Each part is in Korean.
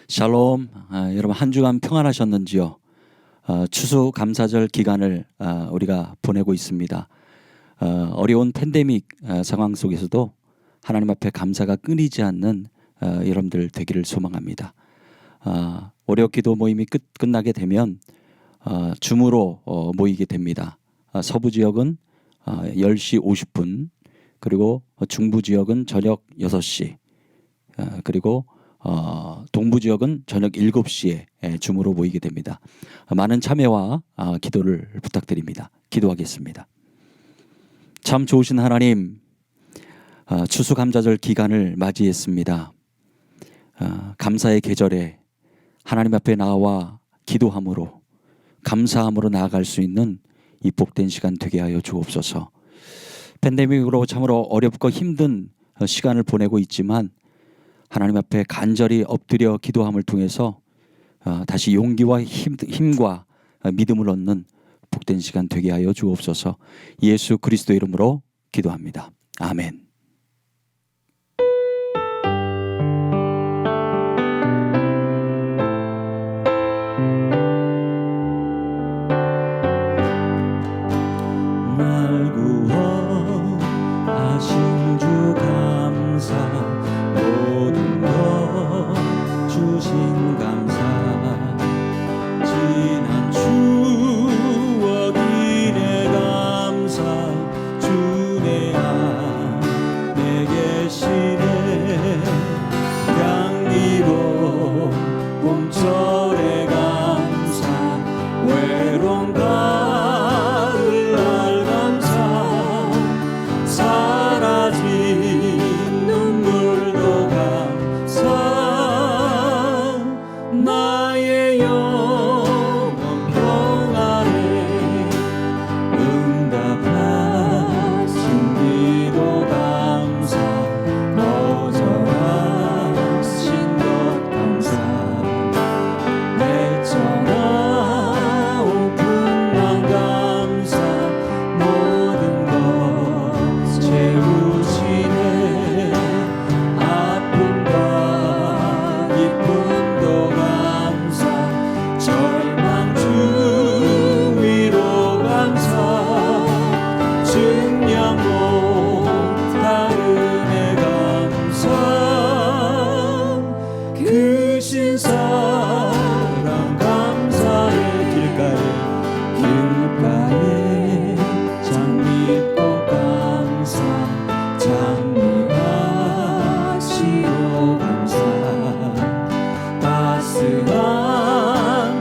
샬롬. 여러분 한 주간 평안하셨는지요? 추수감사절 기간을 우리가 보내고 있습니다. 어려운 팬데믹 상황 속에서도 하나님 앞에 감사가 끊이지 않는 여러분들 되기를 소망합니다. 월요 기도 모임이 끝나게 되면 줌으로 모이게 됩니다. 서부 지역은 10시 50분, 그리고 중부 지역은 저녁 6시, 그리고 동부 지역은 저녁 7시에 줌으로 모이게 됩니다. 많은 참여와 기도를 부탁드립니다. 기도하겠습니다. 참 좋으신 하나님, 추수감사절 기간을 맞이했습니다. 감사의 계절에 하나님 앞에 나와 기도함으로, 감사함으로 나아갈 수 있는 이 복된 시간 되게 하여 주옵소서. 팬데믹으로 참으로 어렵고 힘든 시간을 보내고 있지만 하나님 앞에 간절히 엎드려 기도함을 통해서 다시 용기와 힘과 믿음을 얻는 복된 시간 되게 하여 주옵소서. 예수 그리스도 이름으로 기도합니다. 아멘. 날 구원하신 주 감사, 모든 것 주신 감사, 지난 추억 이래 감사, 주내 안에 계시네. 향기로 봄철에 감사, 외로운 가을 날 감사, 사라진 눈물도 감사, 나의 영혼 평안에 응답하신 기도 감사, 거절하신 것 감사, 내 전하오 풍랑 감사, 모든 것 채우시네. 아픔과 기쁨도 감사, 절망 중 위로 감사, 증량 못할 은혜 감사, 크신 사랑 감사해. 길가에 장미꽃 감사, 장미하시고 감사,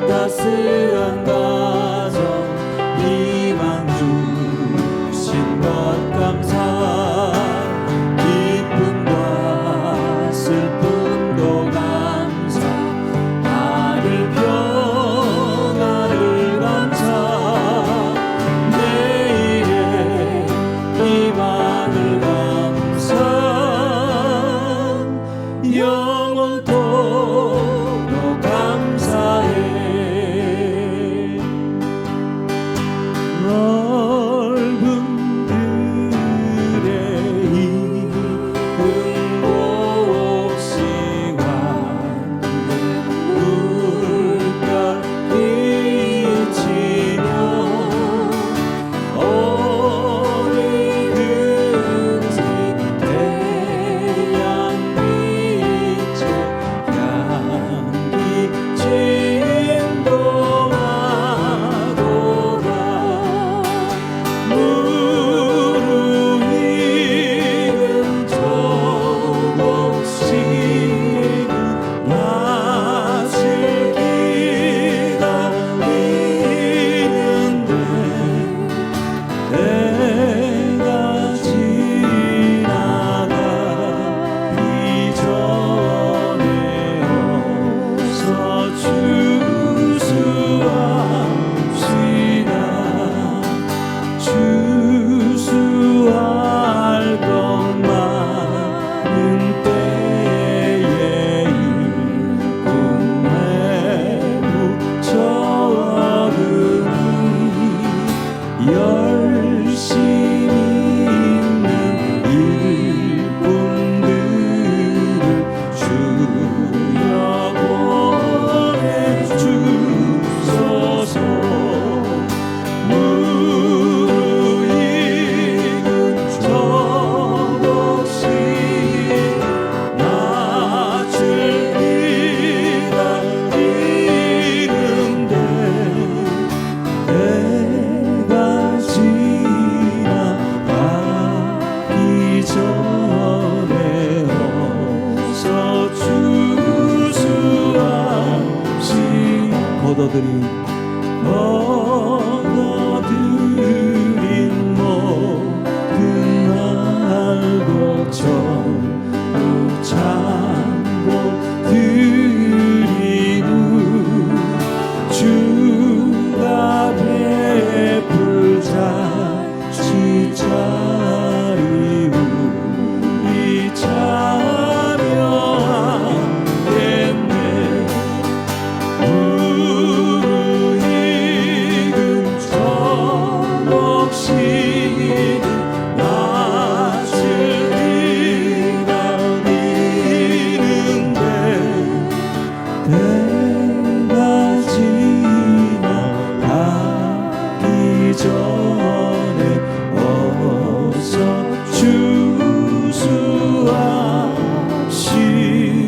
따스한 가정 희망 주신 것 감사, 기쁨과 슬픔도 감사, 하늘 평화를 감사, 내일의 희망을 감사, 영원토록 감사해. 넓은 들의 이 금곡시와 물결 비치며 어디 든지 태양 빛에 향 얻어들인 모든 날도 전부 참고 드리는 주가 베풀 잔치 차리우 이 찬양하겠네. 무르익은 천옥시는 낯을 기다리는데 때가 지나가기 전에 어서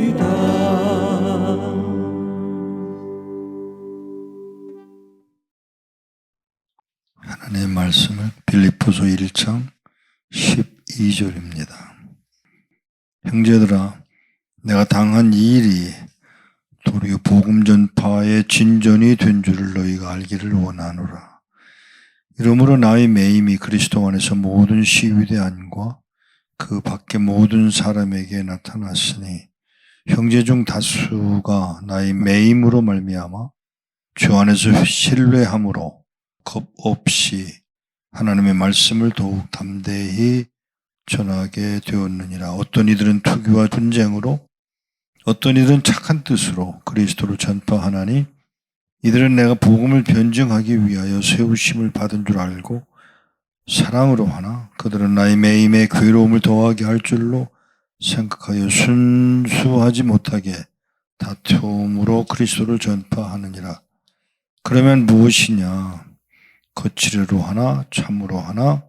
주수합시다. 하나님의 말씀을 빌립보서 1장 12절입니다. 형제들아, 내가 당한 이 일이 도리어 복음 전파의 진전이 된 줄을 너희가 알기를 원하노라. 이러므로 나의 매임이 그리스도 안에서 모든 시위대 안과 그 밖의 모든 사람에게 나타났으니 형제 중 다수가 나의 매임으로 말미암아 주 안에서 신뢰함으로 겁 없이 하나님의 말씀을 더욱 담대히 전하게 되었느니라. 어떤 이들은 투기와 분쟁으로, 어떤 이들은 착한 뜻으로 그리스도를 전파하나니 이들은 내가 복음을 변증하기 위하여 세우심을 받은 줄 알고 사랑으로 하나 그들은 나의 매임에 괴로움을 더하게 할 줄로 생각하여 순수하지 못하게 다툼으로 그리스도를 전파하느니라. 그러면 무엇이냐? 거칠애로 하나 참으로 하나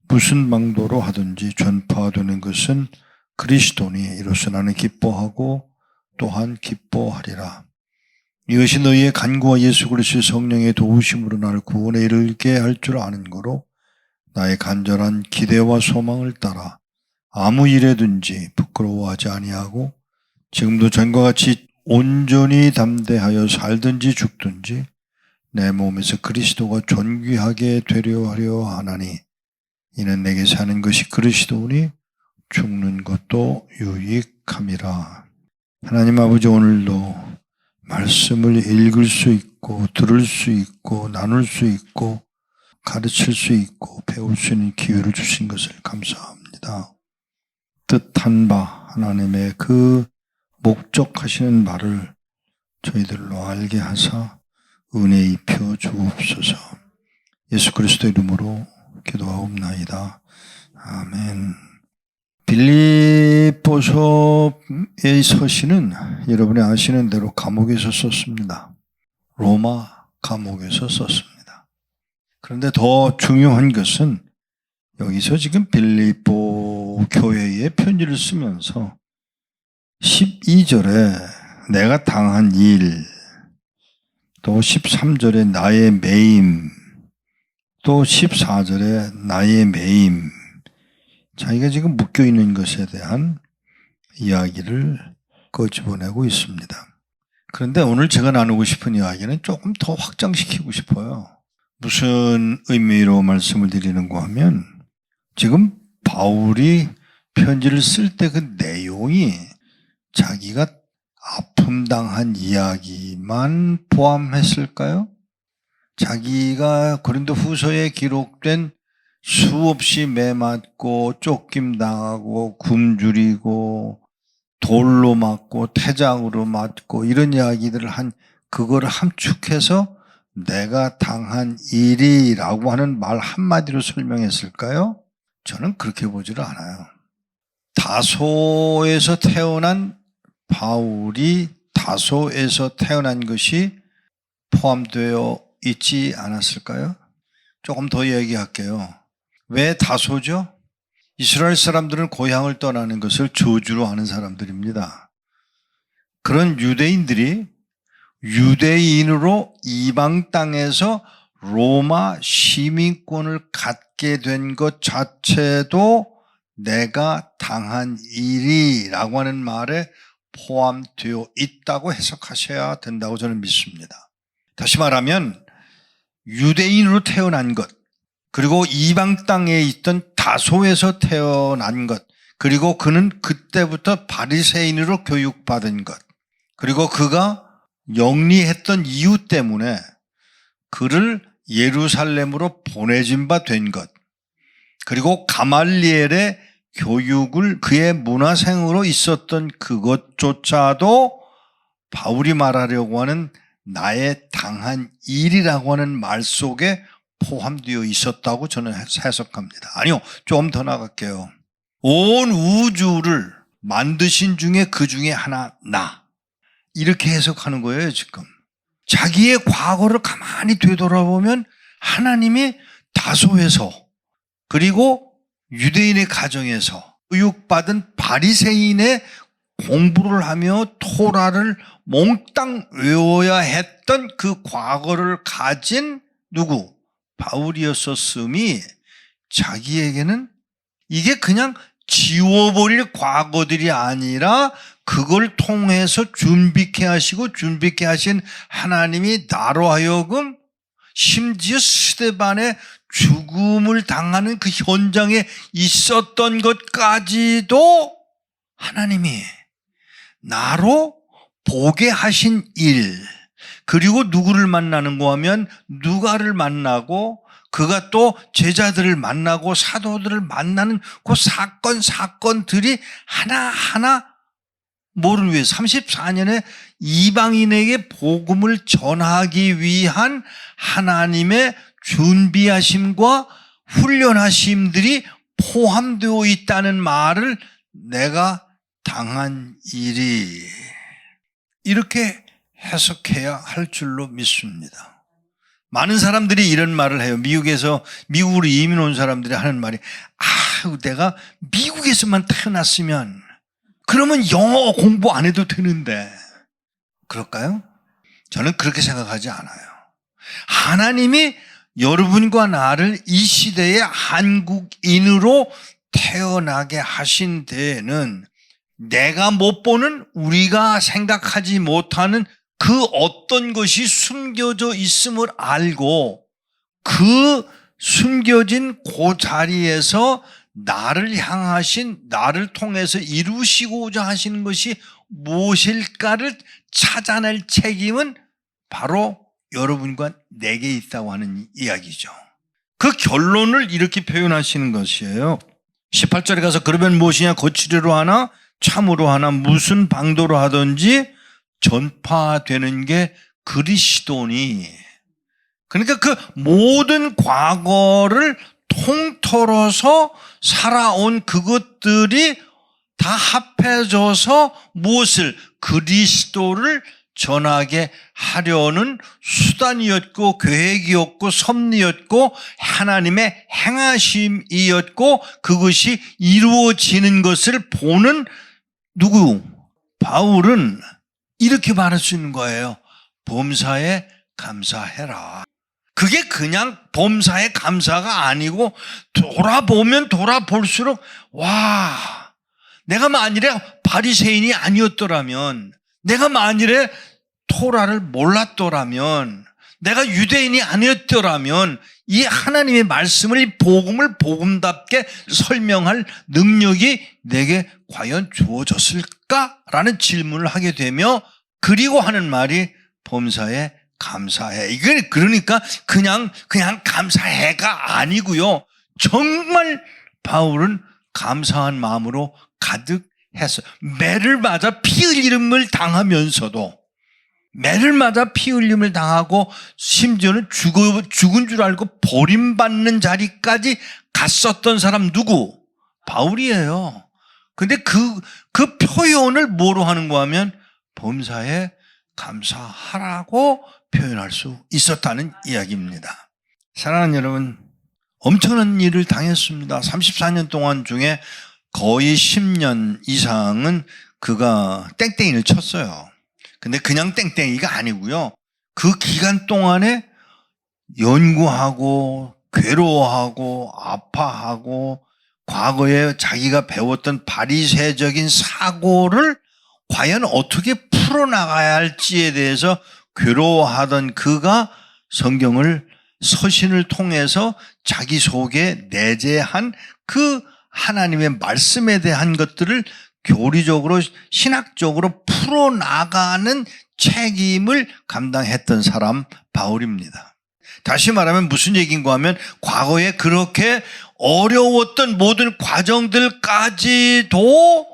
무슨 방도로 하든지 전파되는 것은 그리스도니 이로써 나는 기뻐하고 또한 기뻐하리라. 이것이 너희의 간구와 예수 그리스도의 성령의 도우심으로 나를 구원에 이르게 할 줄 아는 거로 나의 간절한 기대와 소망을 따라 아무 일에든지 부끄러워하지 아니하고 지금도 전과 같이 온전히 담대하여 살든지 죽든지 내 몸에서 그리스도가 존귀하게 되려 하려 하나니 이는 내게 사는 것이 그리스도니 죽는 것도 유익함이라. 하나님 아버지, 오늘도 말씀을 읽을 수 있고 들을 수 있고 나눌 수 있고 가르칠 수 있고 배울 수 있는 기회를 주신 것을 감사합니다. 뜻한 바 하나님의 그 목적하시는 바를 저희들로 알게 하사 은혜 입혀 주옵소서. 예수 그리스도 이름으로 기도하옵나이다. 아멘. 빌립보서의 서신은 여러분이 아시는 대로 감옥에서 썼습니다. 로마 감옥에서 썼습니다. 그런데 더 중요한 것은 여기서 지금 빌립보 교회에 편지를 쓰면서 12절에 내가 당한 일, 또 13절에 나의 매임, 또 14절에 나의 매임, 자기가 지금 묶여있는 것에 대한 이야기를 끄집어내고 있습니다. 그런데 오늘 제가 나누고 싶은 이야기는 조금 더 확장시키고 싶어요. 무슨 의미로 말씀을 드리는가 하면 지금 바울이 편지를 쓸 때 그 내용이 자기가 아픔당한 이야기만 포함했을까요? 자기가 고린도 후서에 기록된 수없이 매맞고 쫓김당하고 굶주리고 돌로 맞고 태장으로 맞고 이런 이야기들을 그거를 함축해서 내가 당한 일이라고 하는 말 한마디로 설명했을까요? 저는 그렇게 보지를 않아요. 다소에서 태어난 바울이 다소에서 태어난 것이 포함되어 있지 않았을까요? 조금 더 얘기할게요. 왜 다소죠? 이스라엘 사람들은 고향을 떠나는 것을 저주로 하는 사람들입니다. 그런 유대인들이 유대인으로 이방 땅에서 로마 시민권을 갖게 된 것 자체도 내가 당한 일이라고 하는 말에 포함되어 있다고 해석하셔야 된다고 저는 믿습니다. 다시 말하면 유대인으로 태어난 것, 그리고 이방 땅에 있던 다소에서 태어난 것, 그리고 그는 그때부터 바리새인으로 교육받은 것, 그리고 그가 영리했던 이유 때문에 그를 예루살렘으로 보내진 바 된 것, 그리고 가말리엘의 교육을 그의 문화생으로 있었던 그것조차도 바울이 말하려고 하는 나의 당한 일이라고 하는 말 속에 포함되어 있었다고 저는 해석합니다. 아니요, 좀 더 나갈게요. 온 우주를 만드신 중에 그 중에 하나 나, 이렇게 해석하는 거예요. 지금 자기의 과거를 가만히 되돌아보면 하나님이 다소에서, 그리고 유대인의 가정에서 교육받은 바리새인의 공부를 하며 토라를 몽땅 외워야 했던 그 과거를 가진 누구? 바울이었었음이 자기에게는 이게 그냥 지워버릴 과거들이 아니라 그걸 통해서 준비케 하시고 준비케 하신 하나님이 나로 하여금 심지어 스데반의 죽음을 당하는 그 현장에 있었던 것까지도 하나님이 나로 보게 하신 일, 그리고 누구를 만나는가 하면 누가를 만나고 그가 또 제자들을 만나고 사도들을 만나는 그 사건들이 하나하나 뭐를 위해 34년에 이방인에게 복음을 전하기 위한 하나님의 준비하심과 훈련하심들이 포함되어 있다는 말을 내가 당한 일이, 이렇게 해석해야 할 줄로 믿습니다. 많은 사람들이 이런 말을 해요. 미국으로 이민 온 사람들이 하는 말이, 내가 미국에서만 태어났으면 그러면 영어 공부 안 해도 되는데. 그럴까요? 저는 그렇게 생각하지 않아요. 하나님이 여러분과 나를 이 시대의 한국인으로 태어나게 하신 데에는 내가 못 보는, 우리가 생각하지 못하는 그 어떤 것이 숨겨져 있음을 알고 그 숨겨진 그 자리에서 나를 향하신, 나를 통해서 이루시고자 하시는 것이 무엇일까를 찾아낼 책임은 바로 여러분과 내게 있다고 하는 이야기죠. 그 결론을 이렇게 표현하시는 것이에요. 18절에 가서 그러면 무엇이냐, 거칠이로 하나 참으로 하나 무슨 방도로 하든지 전파되는 게 그리스도니. 그러니까 그 모든 과거를 통틀어서 살아온 그것들이 다 합해져서 무엇을? 그리스도를 전하게 하려는 수단이었고 계획이었고 섭리였고 하나님의 행하심이었고 그것이 이루어지는 것을 보는 누구? 바울은 이렇게 말할 수 있는 거예요. 범사에 감사해라. 그게 그냥 범사에 감사가 아니고 돌아보면 돌아볼수록 와, 내가 만일에 바리새인이 아니었더라면, 내가 만일에 토라를 몰랐더라면, 내가 유대인이 아니었더라면 이 하나님의 말씀을, 이 복음을 복음답게 설명할 능력이 내게 과연 주어졌을까라는 질문을 하게 되며, 그리고 하는 말이 범사에 감사해. 이게 그러니까 그냥 감사해가 아니고요. 정말 바울은 감사한 마음으로 가득했어요. 매를 맞아 피 흘림을 당하면서도, 매를 맞아 피 흘림을 당하고 심지어는 죽은 줄 알고 버림받는 자리까지 갔었던 사람 누구? 바울이에요. 근데 그 표현을 뭐로 하는가 하면 범사에 감사하라고 표현할 수 있었다는 이야기입니다. 사랑하는 여러분, 엄청난 일을 당했습니다. 34년 동안 중에 거의 10년 이상은 그가 땡땡이를 쳤어요. 근데 그냥 땡땡이가 아니고요. 그 기간 동안에 연구하고 괴로워하고 아파하고 과거에 자기가 배웠던 바리새적인 사고를 과연 어떻게 풀어나가야 할지에 대해서 괴로워하던 그가 성경을 서신을 통해서 자기 속에 내재한 그 하나님의 말씀에 대한 것들을 교리적으로 신학적으로 풀어나가는 책임을 감당했던 사람 바울입니다. 다시 말하면 무슨 얘기인가 하면 과거에 그렇게 어려웠던 모든 과정들까지도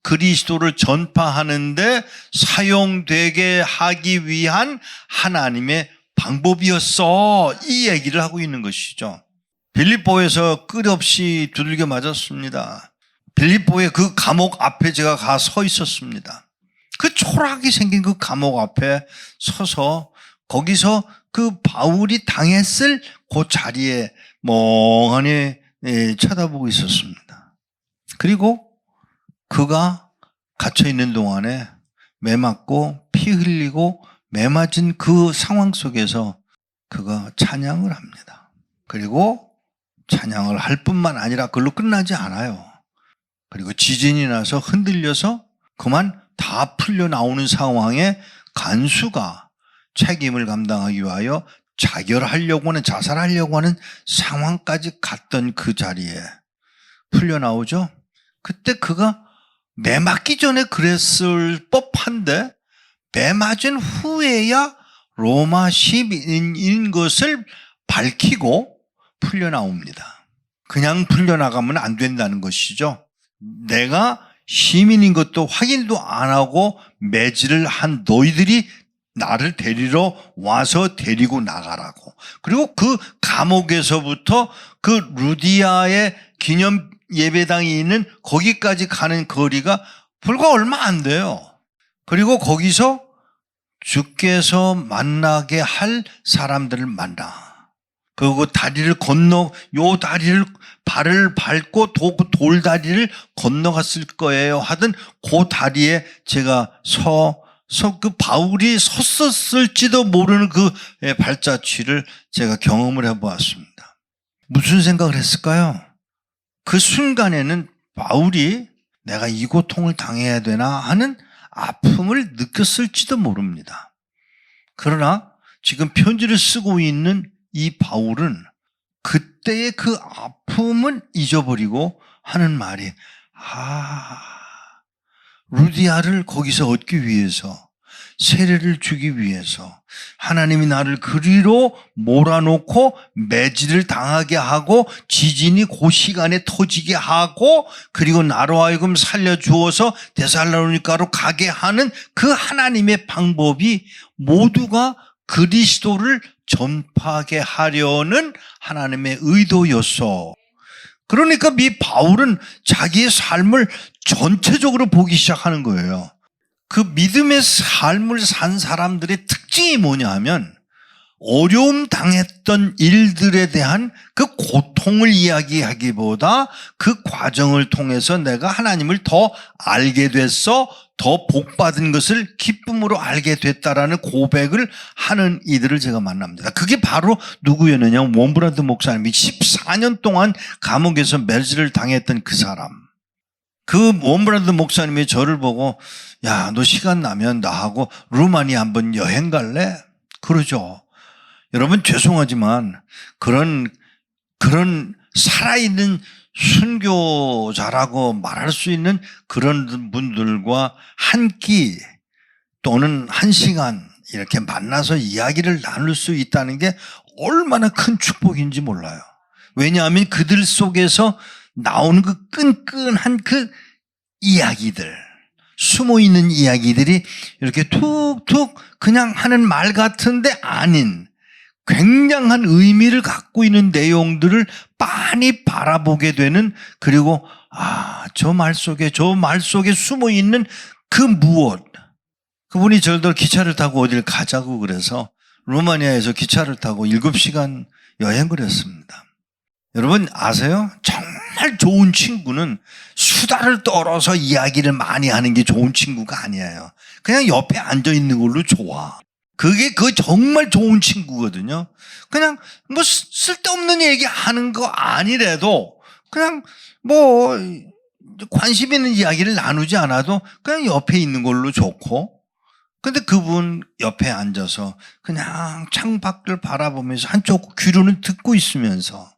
그리스도를 전파하는데 사용되게 하기 위한 하나님의 방법이었어. 이 얘기를 하고 있는 것이죠. 빌립보에서 끝없이 두들겨 맞았습니다. 빌립보의 그 감옥 앞에 제가 가 서 있었습니다. 그 초라하게 생긴 그 감옥 앞에 서서 거기서 그 바울이 당했을 그 자리에 멍하니 쳐다보고 있었습니다. 그리고 그가 갇혀있는 동안에 매 맞고 피 흘리고 매 맞은 그 상황 속에서 그가 찬양을 합니다. 그리고 찬양을 할 뿐만 아니라 그걸로 끝나지 않아요. 그리고 지진이 나서 흔들려서 그만 다 풀려 나오는 상황에 간수가 책임을 감당하기 위하여 자결하려고 하는, 자살하려고 하는 상황까지 갔던 그 자리에 풀려 나오죠. 그때 그가 매 맞기 전에 그랬을 법한데 매 맞은 후에야 로마 시민인 것을 밝히고 풀려 나옵니다. 그냥 풀려 나가면 안 된다는 것이죠. 내가 시민인 것도 확인도 안 하고 매질을 한 너희들이 나를 데리러 와서 데리고 나가라고. 그리고 그 감옥에서부터 그 루디아의 기념 예배당이 있는 거기까지 가는 거리가 불과 얼마 안 돼요. 그리고 거기서 주께서 만나게 할 사람들을 만나. 그리고 다리를 건너, 요 다리를 발을 밟고 돌다리를 건너갔을 거예요 하던 그 다리에 제가 그 바울이 섰었을지도 모르는 그 발자취를 제가 경험을 해보았습니다. 무슨 생각을 했을까요? 그 순간에는 바울이 내가 이 고통을 당해야 되나 하는 아픔을 느꼈을지도 모릅니다. 그러나 지금 편지를 쓰고 있는 이 바울은 그때의 그 아픔은 잊어버리고 하는 말이 루디아를 거기서 얻기 위해서, 세례를 주기 위해서 하나님이 나를 그리로 몰아놓고 매질을 당하게 하고 지진이 그 시간에 터지게 하고 그리고 나로 하여금 살려주어서 데살로니가로 가게 하는 그 하나님의 방법이 모두가 그리스도를 전파하게 하려는 하나님의 의도였어. 그러니까 이 바울은 자기의 삶을 전체적으로 보기 시작하는 거예요. 그 믿음의 삶을 산 사람들의 특징이 뭐냐 하면 어려움 당했던 일들에 대한 그 고통을 이야기하기보다 그 과정을 통해서 내가 하나님을 더 알게 됐어, 더 복받은 것을 기쁨으로 알게 됐다라는 고백을 하는 이들을 제가 만납니다. 그게 바로 누구였느냐? 몬브란트 목사님이 14년 동안 감옥에서 매질을 당했던 그 사람. 그 몬브란트 목사님이 저를 보고 야, 너 시간 나면 나하고 루마니아 한번 여행 갈래? 그러죠. 여러분 죄송하지만 그런 살아있는 순교자라고 말할 수 있는 그런 분들과 한 끼 또는 한 시간 이렇게 만나서 이야기를 나눌 수 있다는 게 얼마나 큰 축복인지 몰라요. 왜냐하면 그들 속에서 나오는 그 끈끈한 그 이야기들, 숨어있는 이야기들이 이렇게 툭툭 그냥 하는 말 같은데 아닌 굉장한 의미를 갖고 있는 내용들을 빤히 바라보게 되는, 그리고 저 말 속에 숨어있는 그 무엇. 그분이 저를 기차를 타고 어딜 가자고 그래서 루마니아에서 기차를 타고 7시간 여행을 했습니다. 여러분 아세요? 정말 좋은 친구는 수다를 떨어서 이야기를 많이 하는 게 좋은 친구가 아니에요. 그냥 옆에 앉아 있는 걸로 좋아. 그게 정말 좋은 친구거든요. 그냥 뭐 쓸데없는 얘기 하는 거 아니래도 그냥 뭐 관심 있는 이야기를 나누지 않아도 그냥 옆에 있는 걸로 좋고, 근데 그분 옆에 앉아서 그냥 창밖을 바라보면서 한쪽 귀로는 듣고 있으면서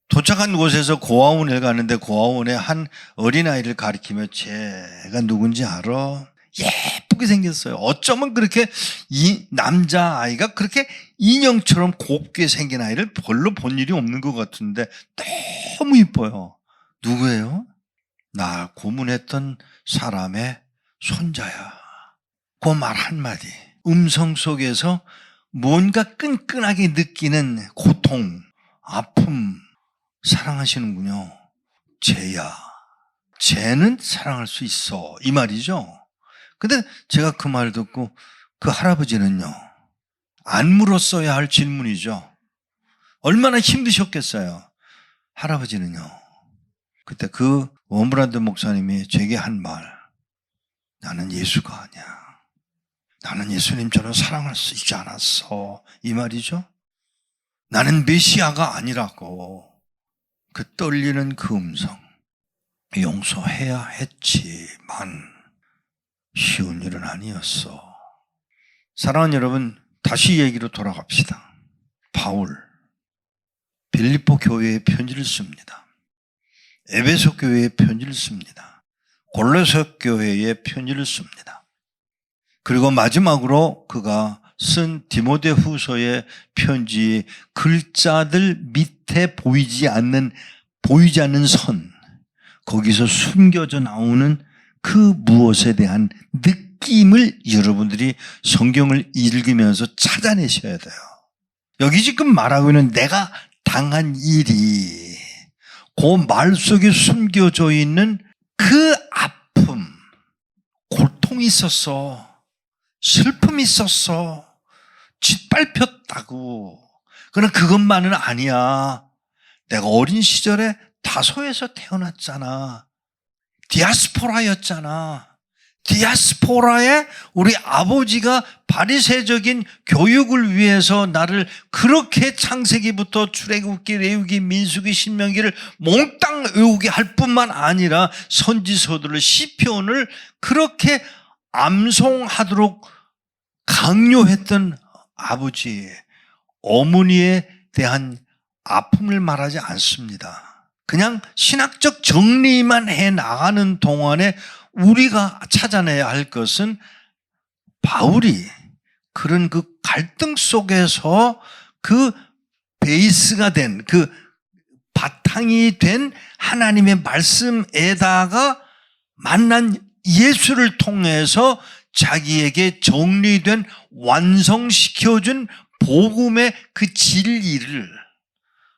도착한 곳에서 고아원에 가는데 고아원에 한 어린아이를 가리키며 쟤가 누군지 알아? 예쁘게 생겼어요. 어쩌면 그렇게 이 남자아이가 그렇게 인형처럼 곱게 생긴 아이를 별로 본 일이 없는 것 같은데 너무 이뻐요. 누구예요? 나 고문했던 사람의 손자야. 그 말 한마디, 음성 속에서 뭔가 끈끈하게 느끼는 고통, 아픔, 사랑하시는군요. 쟤야, 쟤는 사랑할 수 있어, 이 말이죠. 근데 제가 그 말 듣고 그 할아버지는요, 안 물었어야 할 질문이죠. 얼마나 힘드셨겠어요. 할아버지는요, 그때 그 원브란드 목사님이 제게 한 말, 나는 예수가 아니야. 나는 예수님처럼 사랑할 수 있지 않았어. 이 말이죠. 나는 메시아가 아니라고. 그 떨리는 그 음성. 용서해야 했지만 쉬운 일은 아니었어. 사랑하는 여러분, 다시 얘기로 돌아갑시다. 바울, 빌립보 교회에 편지를 씁니다. 에베소 교회에 편지를 씁니다. 골로새 교회에 편지를 씁니다. 그리고 마지막으로 그가 쓴 디모데후서의 편지 글자들 밑에 보이지 않는 선, 거기서 숨겨져 나오는 그 무엇에 대한 느낌을 여러분들이 성경을 읽으면서 찾아내셔야 돼요. 여기 지금 말하고 있는 내가 당한 일이 그 말 속에 숨겨져 있는 그 아픔, 고통이 있었어. 슬픔이 있었어. 짓밟혔다고. 그러나 그것만은 아니야. 내가 어린 시절에 다소에서 태어났잖아. 디아스포라였잖아. 디아스포라에 우리 아버지가 바리새적인 교육을 위해서 나를 그렇게 창세기부터 출애굽기, 레위기, 민수기, 신명기를 몽땅 외우게 할 뿐만 아니라 선지서들을, 시편을 그렇게 암송하도록 강요했던 아버지, 어머니에 대한 아픔을 말하지 않습니다. 그냥 신학적 정리만 해 나가는 동안에 우리가 찾아내야 할 것은 바울이 그런 그 갈등 속에서 그 베이스가 된, 그 바탕이 된 하나님의 말씀에다가 만난 예수를 통해서 자기에게 정리된, 완성시켜준 복음의 그 진리를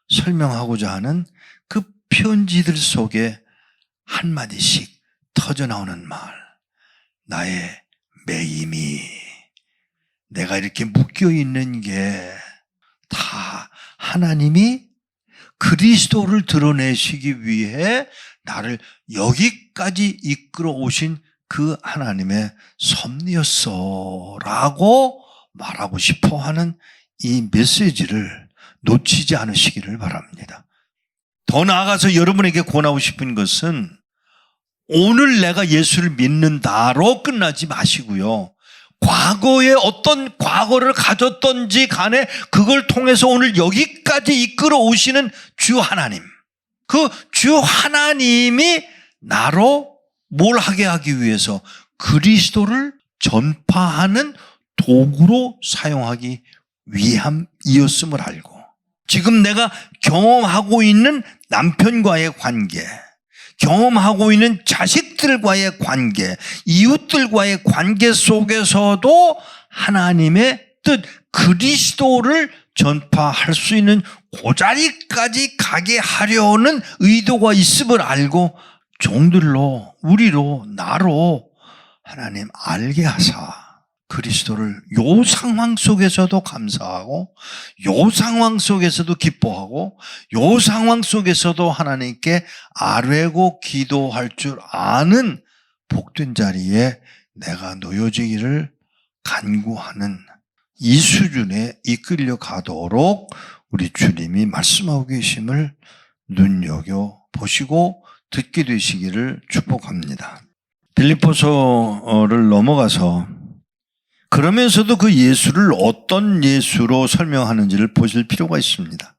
설명하고자 하는 그 편지들 속에 한마디씩 터져나오는 말. 나의 매임이, 내가 이렇게 묶여있는 게 다 하나님이 그리스도를 드러내시기 위해 나를 여기까지 이끌어 오신 그 하나님의 섭리였어 라고 말하고 싶어 하는 이 메시지를 놓치지 않으시기를 바랍니다. 더 나아가서 여러분에게 권하고 싶은 것은 오늘 내가 예수를 믿는다로 끝나지 마시고요. 과거에 어떤 과거를 가졌던지 간에 그걸 통해서 오늘 여기까지 이끌어 오시는 주 하나님, 그 주 하나님이 나로 뭘 하게 하기 위해서 그리스도를 전파하는 도구로 사용하기 위함이었음을 알고, 지금 내가 경험하고 있는 남편과의 관계, 경험하고 있는 자식들과의 관계, 이웃들과의 관계 속에서도 하나님의 뜻, 그리스도를 전파할 수 있는 그 자리까지 가게 하려는 의도가 있음을 알고 종들로, 우리로, 나로 하나님 알게 하사 그리스도를 요 상황 속에서도 감사하고, 요 상황 속에서도 기뻐하고, 요 상황 속에서도 하나님께 아뢰고 기도할 줄 아는 복된 자리에 내가 놓여지기를 간구하는 이 수준에 이끌려 가도록 우리 주님이 말씀하고 계심을 눈여겨보시고 듣게 되시기를 축복합니다. 빌립보서를 넘어가서 그러면서도 그 예수를 어떤 예수로 설명하는지를 보실 필요가 있습니다.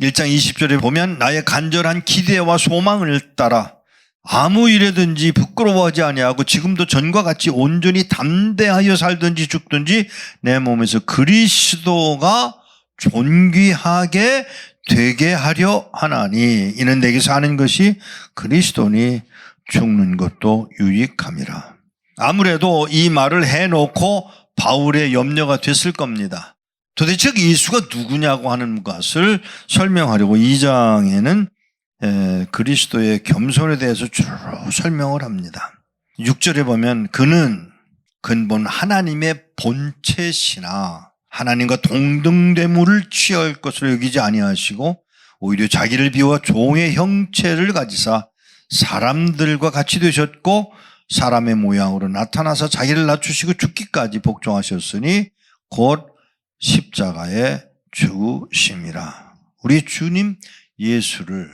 1장 20절에 보면 나의 간절한 기대와 소망을 따라 아무 일에든지 부끄러워하지 아니하고 지금도 전과 같이 온전히 담대하여 살든지 죽든지 내 몸에서 그리스도가 존귀하게 되게 하려 하나니 이는 내게 사는 것이 그리스도니 죽는 것도 유익함이라. 아무래도 이 말을 해놓고 바울의 염려가 됐을 겁니다. 도대체 예수가 누구냐고 하는 것을 설명하려고 2장에는 그리스도의 겸손에 대해서 주로 설명을 합니다. 6절에 보면 그는 근본 하나님의 본체시나 하나님과 동등됨을 취할 것으로 여기지 아니하시고 오히려 자기를 비워 종의 형체를 가지사 사람들과 같이 되셨고 사람의 모양으로 나타나서 자기를 낮추시고 죽기까지 복종하셨으니 곧 십자가에 죽으심이라. 우리 주님 예수를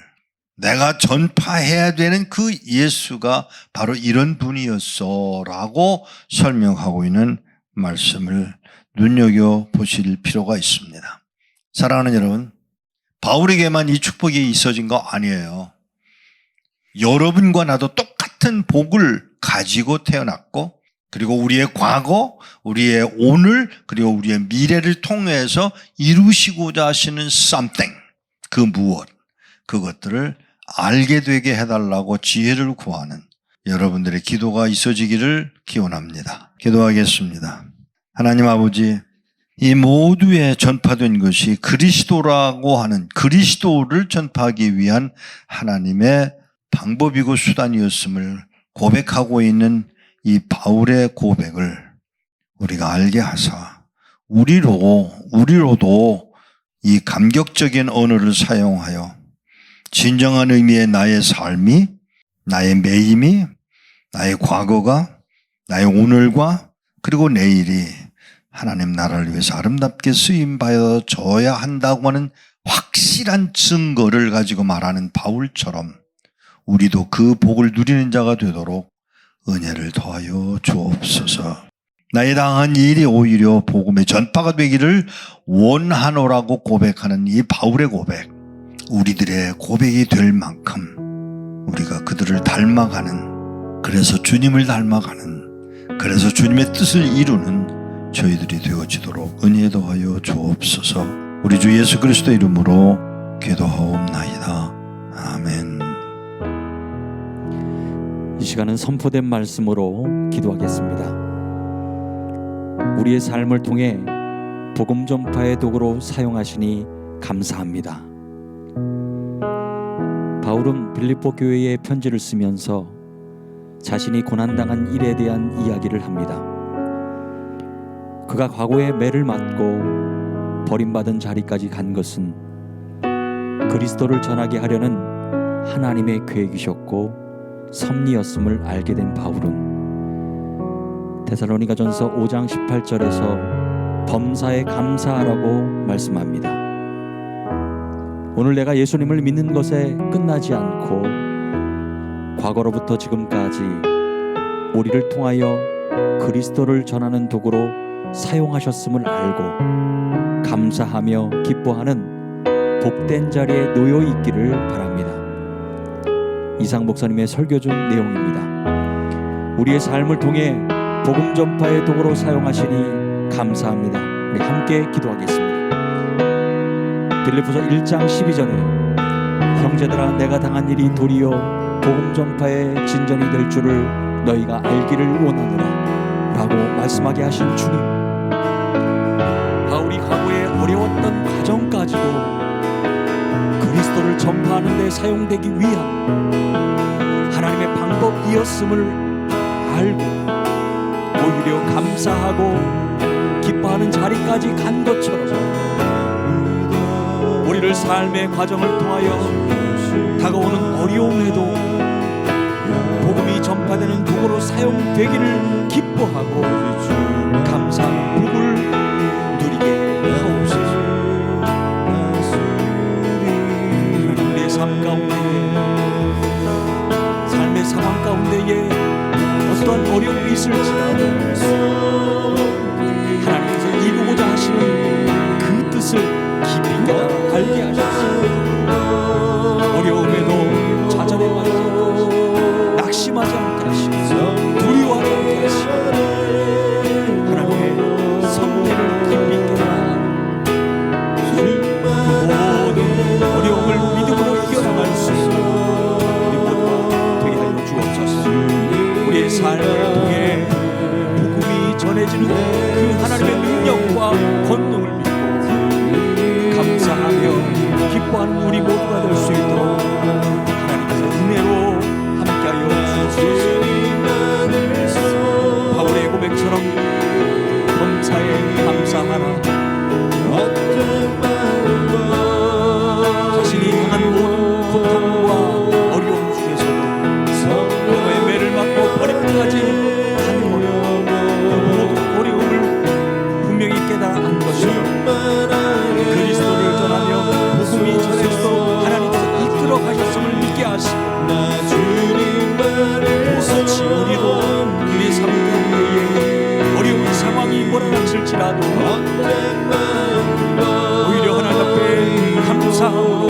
내가 전파해야 되는 그 예수가 바로 이런 분이었어 라고 설명하고 있는 말씀을 눈여겨보실 필요가 있습니다. 사랑하는 여러분, 바울에게만 이 축복이 있어진 거 아니에요. 여러분과 나도 똑같은 복을 가지고 태어났고 그리고 우리의 과거, 우리의 오늘, 그리고 우리의 미래를 통해서 이루시고자 하시는 something, 그 무엇, 그것들을 알게 되게 해달라고 지혜를 구하는 여러분들의 기도가 있어지기를 기원합니다. 기도하겠습니다. 하나님 아버지, 이 모두에 전파된 것이 그리스도라고 하는 그리스도를 전파하기 위한 하나님의 방법이고 수단이었음을 고백하고 있는 이 바울의 고백을 우리가 알게 하사 우리로도 이 감격적인 언어를 사용하여 진정한 의미의 나의 삶이, 나의 매임이, 나의 과거가, 나의 오늘과 그리고 내일이 하나님 나라를 위해서 아름답게 쓰임받아져야 한다고 하는 확실한 증거를 가지고 말하는 바울처럼 우리도 그 복을 누리는 자가 되도록 은혜를 더하여 주옵소서. 나의 당한 일이 오히려 복음의 전파가 되기를 원하노라고 고백하는 이 바울의 고백, 우리들의 고백이 될 만큼 우리가 그들을 닮아가는, 그래서 주님을 닮아가는, 그래서 주님의 뜻을 이루는 저희들이 되어지도록 은혜 더하여 주옵소서. 우리 주 예수 그리스도 이름으로 기도하옵나이다. 아멘. 이 시간은 선포된 말씀으로 기도하겠습니다. 우리의 삶을 통해 복음 전파의 도구로 사용하시니 감사합니다. 바울은 빌립보 교회에 편지를 쓰면서 자신이 고난당한 일에 대한 이야기를 합니다. 그가 과거에 매를 맞고 버림받은 자리까지 간 것은 그리스도를 전하게 하려는 하나님의 계획이셨고 섭리였음을 알게 된 바울은 데살로니가전서 5장 18절에서 범사에 감사하라고 말씀합니다. 오늘 내가 예수님을 믿는 것에 끝나지 않고 과거로부터 지금까지 우리를 통하여 그리스도를 전하는 도구로 사용하셨음을 알고 감사하며 기뻐하는 복된 자리에 놓여 있기를 바랍니다. 이상 목사님의 설교 중 내용입니다. 우리의 삶을 통해 복음 전파의 도구로 사용하시니 감사합니다. 우리 함께 기도하겠습니다. 빌립보서 1장 12절에 형제들아 내가 당한 일이 도리어 복음 전파의 진전이 될 줄을 너희가 알기를 원하노라 라고 말씀하게 하신 주님, 바울이 과거에 어려웠던 과정까지도 그리스도를 전파하는 데 사용되기 위한 하나님의 방법이었음을 알고 오히려 감사하고 기뻐하는 자리까지 간 것처럼 우리를 삶의 과정을 통하여 다가오는 어려움에도 복음이 전파되는 도구로 사용되기를 기뻐하고 감사한 복을 누리게 하옵소서. 우리의 삶 가운데, 삶의 상황 가운데에 어떠한 어려움이 있을지라도 그 하나님의 능력과 권능을 믿고 감사하며 기뻐하는 우리 모두가 될 수 있도록 하나님께서 은혜로 함께하여 주옵소서. 바울의 고백처럼 범사에 감사하라. 자신이 당한 모든 고통과 어려움 중에서도 너의 매를 맞고 버림까지 한 그 모든 어려움을 분명히 깨달은 것이요 그리스도를 전하며 복음이 전해져도 하나님께서 이끌어 가셨음을 믿게 하시고 똑같이 우리도 우리 삶 가운데에 어려운 상황이 몰아닥칠지라도 오히려 하나님 앞에 감사함으로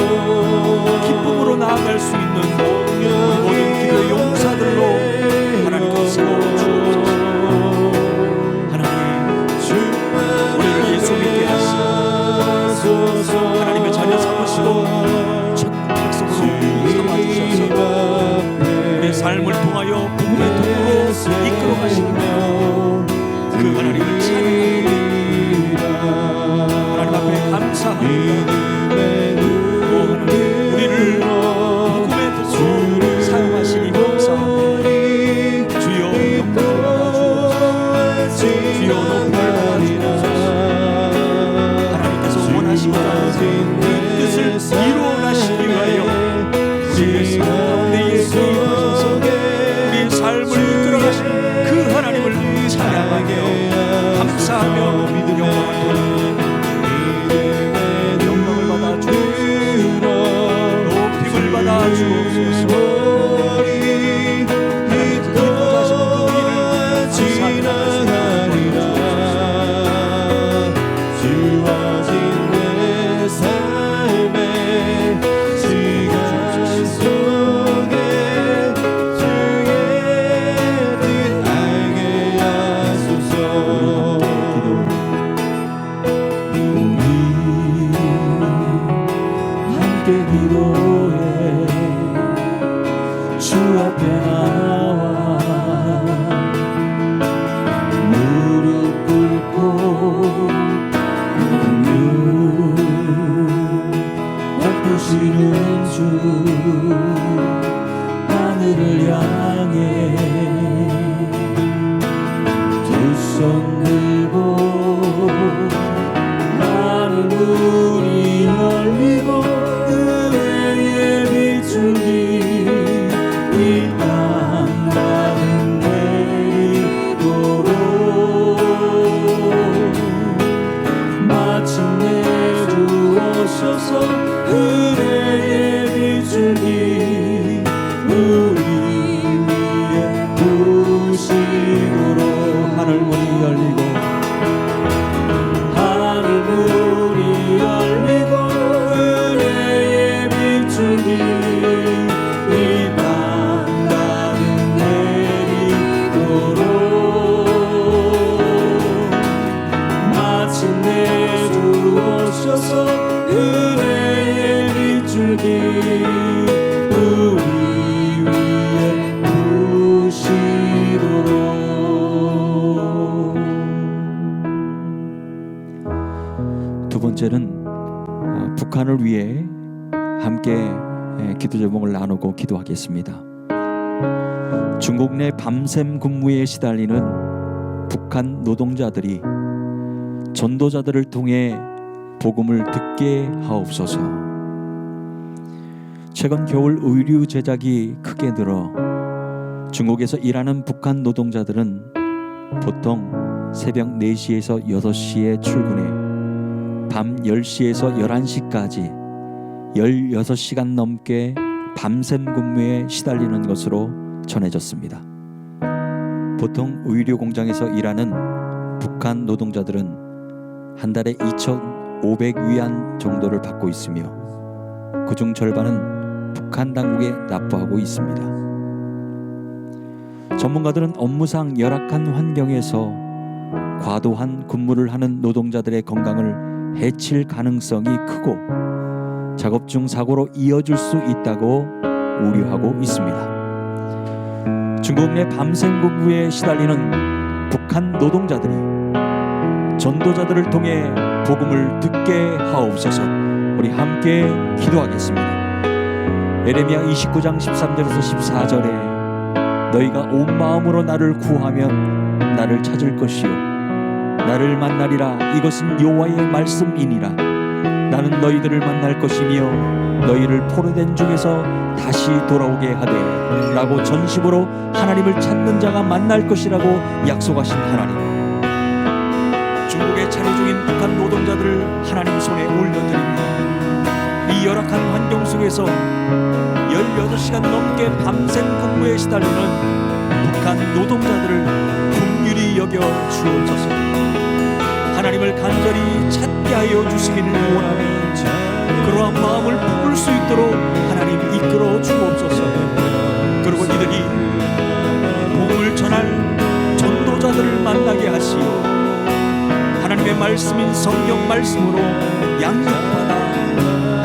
기쁨으로 나아갈 수 있는 우리 모든 기도의 용사들로 하나님께서 세워주옵소서. 하나님 우리를 예수 믿게 하시고 하나님의 자녀 삼으시고 첫 백성으로 삼아주셔서 우리의 삶을 통하여 복음의 도구로 이끌어 가시며 그 하나님을 찬양합니다. 하나님 앞에 감사합니다. 우리를 복음의 도구로 사용하시니 감사합니다. 주여 영광을 받아주옵소서. 주여 높임을 받아주옵소서. 하나님께서 원하시고자 그 뜻을 이루어 가시기 위하여 우리의 삶 가운데 예수 오셔서 우리의 삶을 이끌어 가시는 그 하나님을 찬양하며 감사하며 영광을 돌립니다. 영광을 받아 주옵소서. 높임을 받아 주옵소서. 하나님께서 기뻐하시는 그 일을 감사합니다. 주어진 내 삶의 시간 속에 주의 뜻 알게 하소서. 우리 함께 기도해 주 앞에 나와 무릎 꿇고 베푸시는 주 하늘을 향해 두 손 들고 나는 문이 열리고 은혜의 비추기 이 땅 가득 내리도록 마침내 주 오셔서 은혜의 비추기 우리 위에 부시도록 하늘 문이 열리고 하늘 문이 열리고 은혜의 비추기 이 땅 가득 내리도록 마침내 주 오셔서 은혜의 비추기 우리 위에 부시도록. 두 번째는 북한을 위해 함께 기도 제목을 나누고 기도하겠습니다. 중국 내 밤샘 근무에 시달리는 북한 노동자들이 전도자들을 통해 복음을 듣게 하옵소서. 최근 겨울 의류 제작이 크게 늘어 중국에서 일하는 북한 노동자들은 보통 새벽 4시에서 6시에 출근해 밤 10시에서 11시까지 16시간 넘게 밤샘 근무에 시달리는 것으로 전해졌습니다. 보통 의류 공장에서 일하는 북한 노동자들은 한 달에 2,500위안 정도를 받고 있으며 그중 절반은 북한 당국에 납부하고 있습니다. 전문가들은 업무상 열악한 환경에서 과도한 근무를 하는 노동자들의 건강을 해칠 가능성이 크고 작업 중 사고로 이어질 수 있다고 우려하고 있습니다. 중국 내 밤샘 근무에 시달리는 북한 노동자들이 전도자들을 통해 복음을 듣게 하옵소서. 우리 함께 기도하겠습니다. 에레미야 29장 13절에서 14절에 너희가 온 마음으로 나를 구하면 나를 찾을 것이요 나를 만나리라. 이것은 여호와의 말씀이니라. 나는 너희들을 만날 것이며 너희를 포로된 중에서 다시 돌아오게 하되 라고 전심으로 하나님을 찾는 자가 만날 것이라고 약속하신 하나님, 중국에 차려 중인 북한 노동자들을 하나님 손에 올려드립니다. 이 열악한 환경 속에서 18시간 넘게 밤샘 근무에 시달리는 북한 노동자들을 긍휼히 여겨 주옵소서. 하나님을 간절히 찾게 하여 주시기를 원하며 그러한 마음을 품을 수 있도록 하나님 이끌어 주옵소서. 그리고 이들이 복음을 전할 전도자들을 만나게 하시어 하나님의 말씀인 성경 말씀으로 양육받아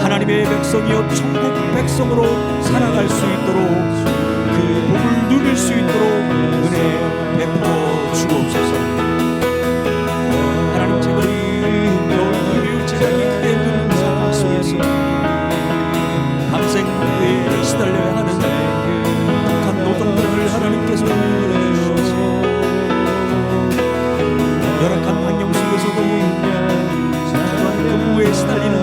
하나님의 백성이여 천국 백성으로 살아갈 수 있도록 그 복을 누릴 수 있도록 은혜 베풀어 주옵소서. 하나님, 제가 의료 제작이 크게 드는 상황 속에서 밤생 근무에 시달려야 하는 북한 노동자들을 하나님께서 주셔서 열악한 환경 속에서도 근무에 시달리는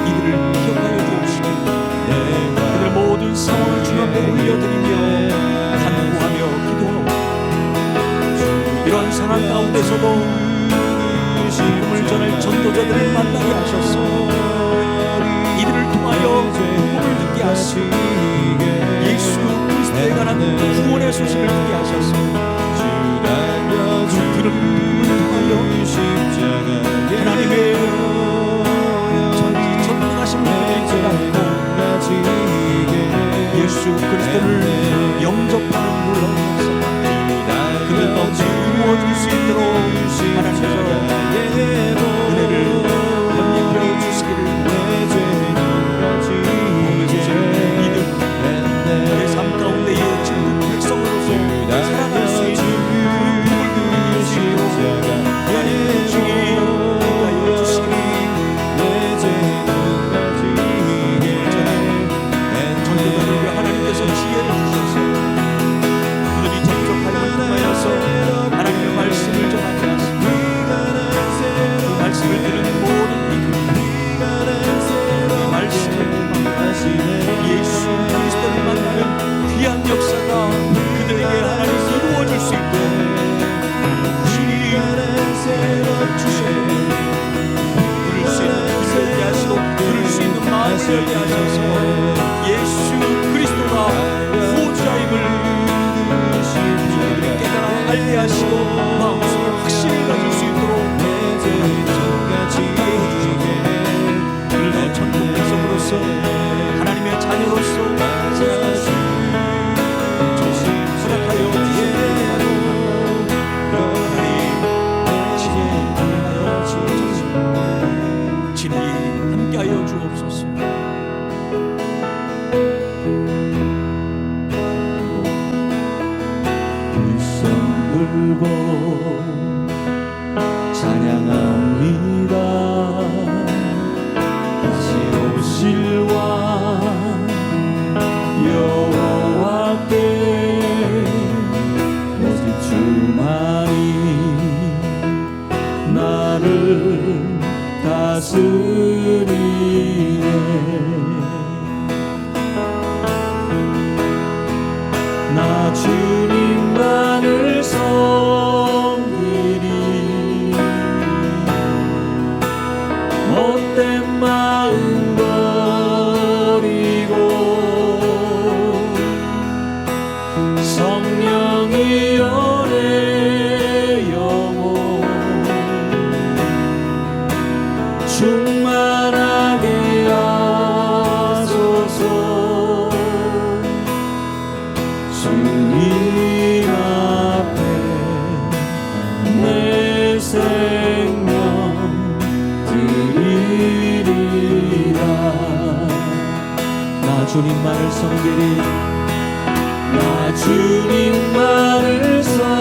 이들을 기억하여 주옵시고 그들 모든 상황을 주 앞에 올려드리며 간구하며 기도하고 이러한 상황 가운데서도 복음을 전할 전도자들을 만나게 하셔서 이들을 통하여 복음을 듣게 하시고 예수 그리스도에 관한 구원의 소식을 듣게 하셔서 그 들은 복음을 통하여 하나님의 전능하신 분을 깨닫고 예수 그리스도를 영접하는 물론에서 그들 가운데 이루어질 수 있도록 하나님께서 은혜를 건립하여 주시기를 이들 내 삶 가운데의 천국 백성으로서 살아갈 수 있는 그 복을 누릴 수 있도록 하나님 중에 인도하여 주시기를 전도자들과 하나님께서 지혜를 주셔서 그들이 접촉하임을 통하여서 하나님의 말씀을 전하게 하시고 그 말씀을 들은 모든 이들 그 말씀을 통하여 예수 그리스도를 만나는 귀한 역사가 그들에게 하나님 이루어질 수 있도록 주님 주시고 들을 수 있는 귀를 열게 하시고 들을 수 있는 마음을 열게 하셔서 예수 그리스도가 구원자임을 깨달아 알게 하시고 마음속에 확신을 가질 수 있도록 함께해 주시고 그들도 천국 백성으로서 하나님의 자녀로서 살아갈 수 있도록 허락하여 주시고 하나님 진리하여 주옵소서. 진리 함께하여 주옵소서. 찬양합니다. 다시 오실 왕 여호와께 오직 주만이 나를 다스리네. 나 주님만을 섬기리. 못된 마음 버리고 성령이여 내 영혼 충만하게 하소서. 주님 앞에 내 생명 드리리라. 나 주님만을 섬기리. 나 주님만을 섬기리.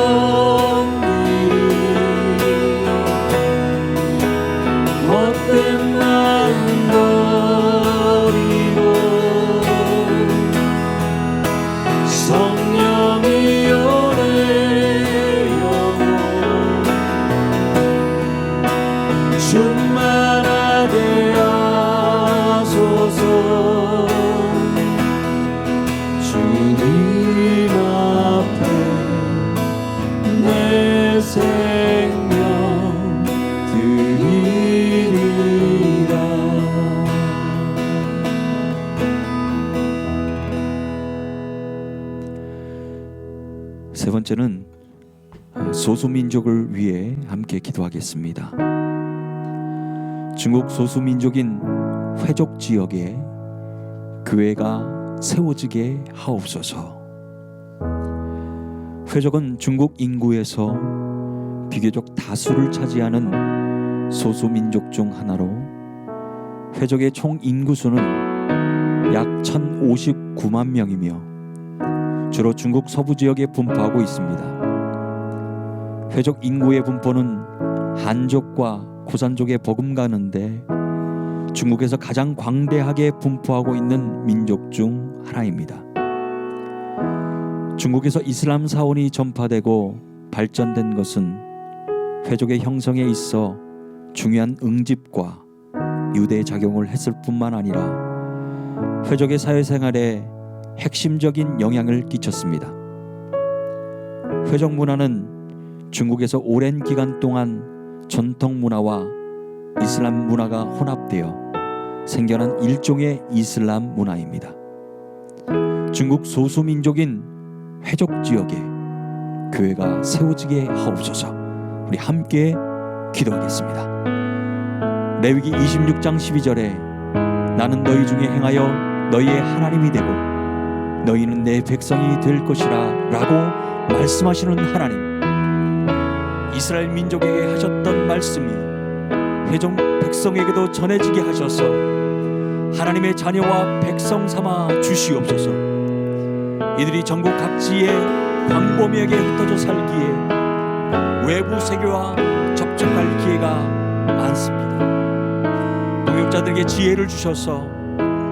번째는 소수민족을 위해 함께 기도하겠습니다. 중국 소수민족인 회족 지역에 교회가 세워지게 하옵소서. 회족은 중국 인구에서 비교적 다수를 차지하는 소수민족 중 하나로 회족의 총 인구수는 약 1059만 명이며 주로 중국 서부 지역에 분포하고 있습니다. 회족 인구의 분포는 한족과 고산족에 버금가는데 중국에서 가장 광대하게 분포하고 있는 민족 중 하나입니다. 중국에서 이슬람 사원이 전파되고 발전된 것은 회족의 형성에 있어 중요한 응집과 유대 작용을 했을 뿐만 아니라 회족의 사회생활에 핵심적인 영향을 끼쳤습니다. 회족 문화는 중국에서 오랜 기간 동안 전통 문화와 이슬람 문화가 혼합되어 생겨난 일종의 이슬람 문화입니다. 중국 소수민족인 회족 지역에 교회가 세워지게 하옵소서. 우리 함께 기도하겠습니다. 레위기 26장 12절에 나는 너희 중에 행하여 너희의 하나님이 되고 너희는 내 백성이 될 것이라 라고 말씀하시는 하나님, 이스라엘 민족에게 하셨던 말씀이 회족 백성에게도 전해지게 하셔서 하나님의 자녀와 백성 삼아 주시옵소서. 이들이 전국 각지에 광범위하게 흩어져 살기에 외부 세계와 접촉할 기회가 많습니다. 동역자들에게 지혜를 주셔서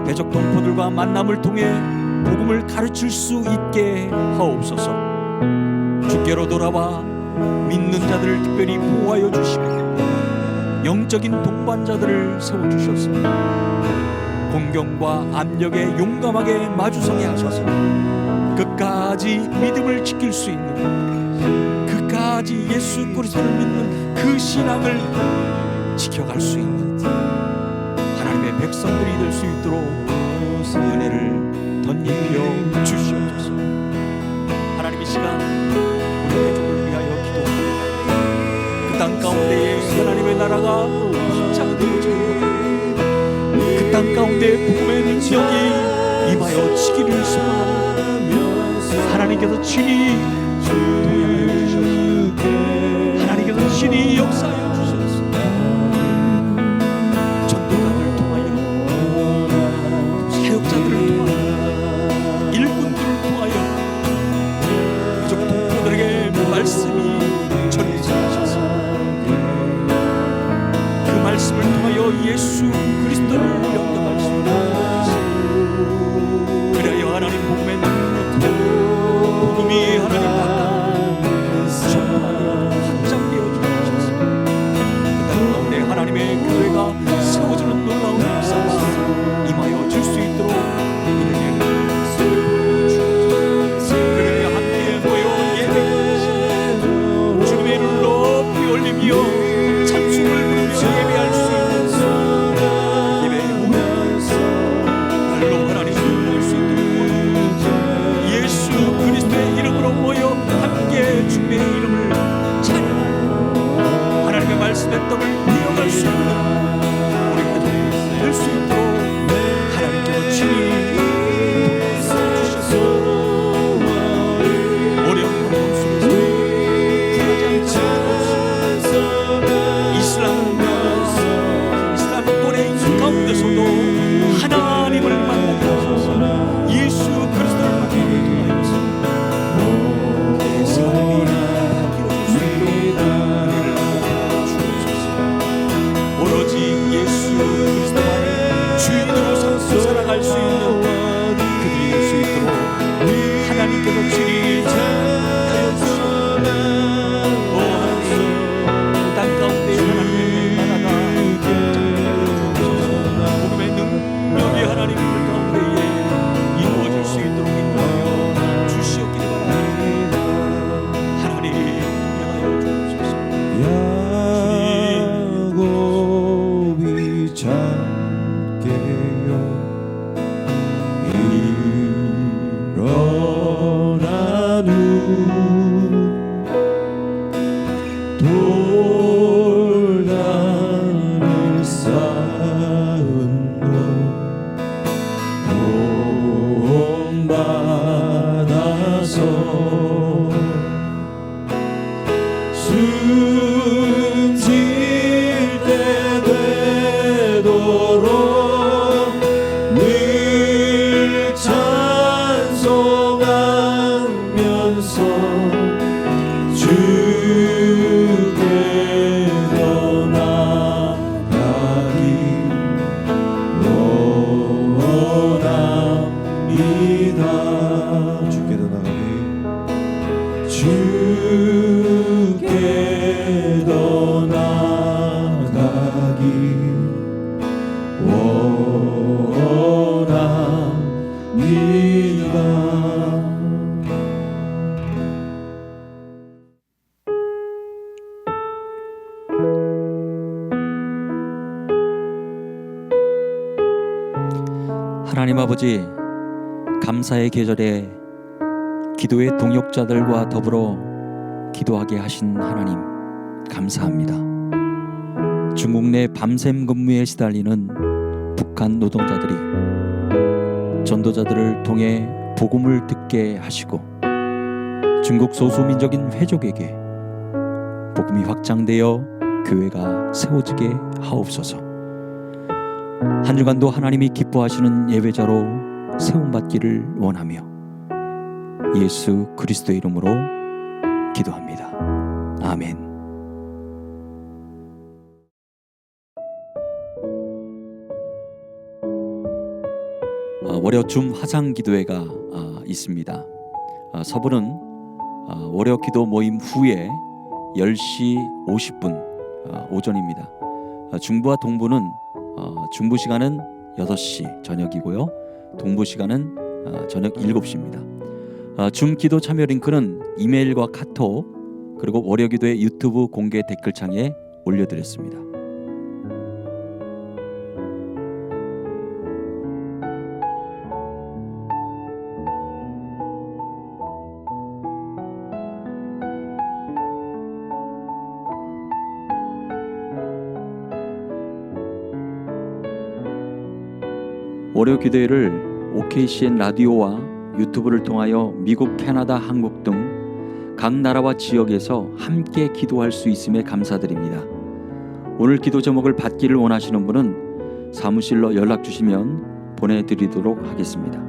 회족 동포들과 만남을 통해 복음을 가르칠 수 있게 하옵소서. 주께로 돌아와 믿는 자들을 특별히 보호하여 주시고 영적인 동반자들을 세워주셔서 공경과 압력에 용감하게 마주서게 하셔서 끝까지 믿음을 지킬 수 있는, 끝까지 예수 그리스도를 믿는 그 신앙을 지켜갈 수 있는 하나님의 백성들이 될 수 있도록 은혜를 덧입혀 주시옵소서. 하나님 이 시간 우리 회족을 위하여 기도합니다. 그 땅 가운데에 하나님의 나라가 확장되어지고 그 땅 가운데 복음의 능력이 임하여 지기를 소망합니다. 하나님께서 친히 동행하여 주셔서 하나님께서 친히 역사하여 주셔서 전도자들을 통하여 사역자들을 통하여 일꾼들을 통하여 부족 동포들에게 말씀이 전해지게 하셔서 그 말씀을 통하여 예수 그리스도를 영접할 수 있도록 그래야 하나님 복음의 능력, 복음이 하나님 바깥으로 전파하여 확장되어 주셔서 그 땅 가운데 하나님의 교회가 세워지는 놀라운 역사가 임하여 줄 수 있도록 은혜를 주옵소서. 그를 함께 모여 예배하시고 주님의 이름을 높이 올리며 찬송을 부르며 예배할 수 있는 예배의 모든 날로 하나님을 모일 수 있도록 예수 그리스도의 이름으로 모여 함께 주님의 이름을 찬양하고 하나님의 말씀의 떡을 이어갈 수 있는 우리 가족이 될 수 있도록 하나님께서 친히 도와주셔서 어려운 환경 속에서 구하지 않지 이슬람권의 인수 가운데서도 하나님을 만나게 하셔서 예수 그리스도를 만나게 통하여서 내 삶이 바뀌어질 수 있도록 은혜를 주옵소서. 오로지 하나님 아버지, 감사의 계절에 기도의 동역자들과 더불어 기도하게 하신 하나님 감사합니다. 중국 내 밤샘 근무에 시달리는 북한 노동자들이 전도자들을 통해 복음을 듣게 하시고 중국 소수민족인 회족에게 복음이 확장되어 교회가 세워지게 하옵소서. 한 주간도 하나님이 기뻐하시는 예배자로 세움받기를 원하며 예수 그리스도의 이름으로 기도합니다. 아멘. 월요 줌 화상 기도회가 있습니다. 서부는 월요 기도 모임 후에 10시 50분 오전입니다. 중부와 동부는 중부 시간은 6시 저녁이고요. 동부 시간은 저녁 7시입니다. 줌 기도 참여 링크는 이메일과 카톡 그리고 월요 기도의 유튜브 공개 댓글창에 올려드렸습니다. 월요 기도회를 OKCN 라디오와 유튜브를 통하여 미국, 캐나다, 한국 등 각 나라와 지역에서 함께 기도할 수 있음에 감사드립니다. 오늘 기도 제목을 받기를 원하시는 분은 사무실로 연락 주시면 보내드리도록 하겠습니다.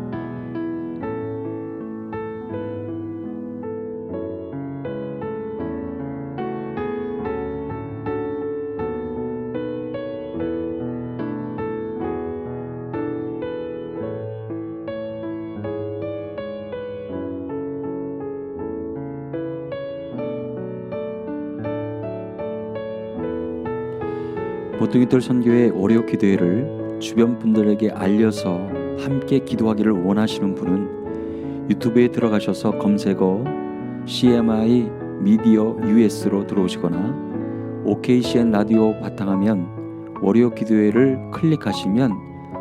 모퉁이돌 선교회 월요 기도회를 주변 분들에게 알려서 함께 기도하기를 원하시는 분은 유튜브에 들어가셔서 검색어 CMI 미디어 US로 들어오시거나 OKCN 라디오 바탕화면 월요 기도회를 클릭하시면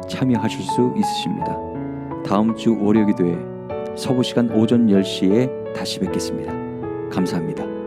참여하실 수 있으십니다. 다음 주 월요 기도회 서부 시간 오전 10시에 다시 뵙겠습니다. 감사합니다.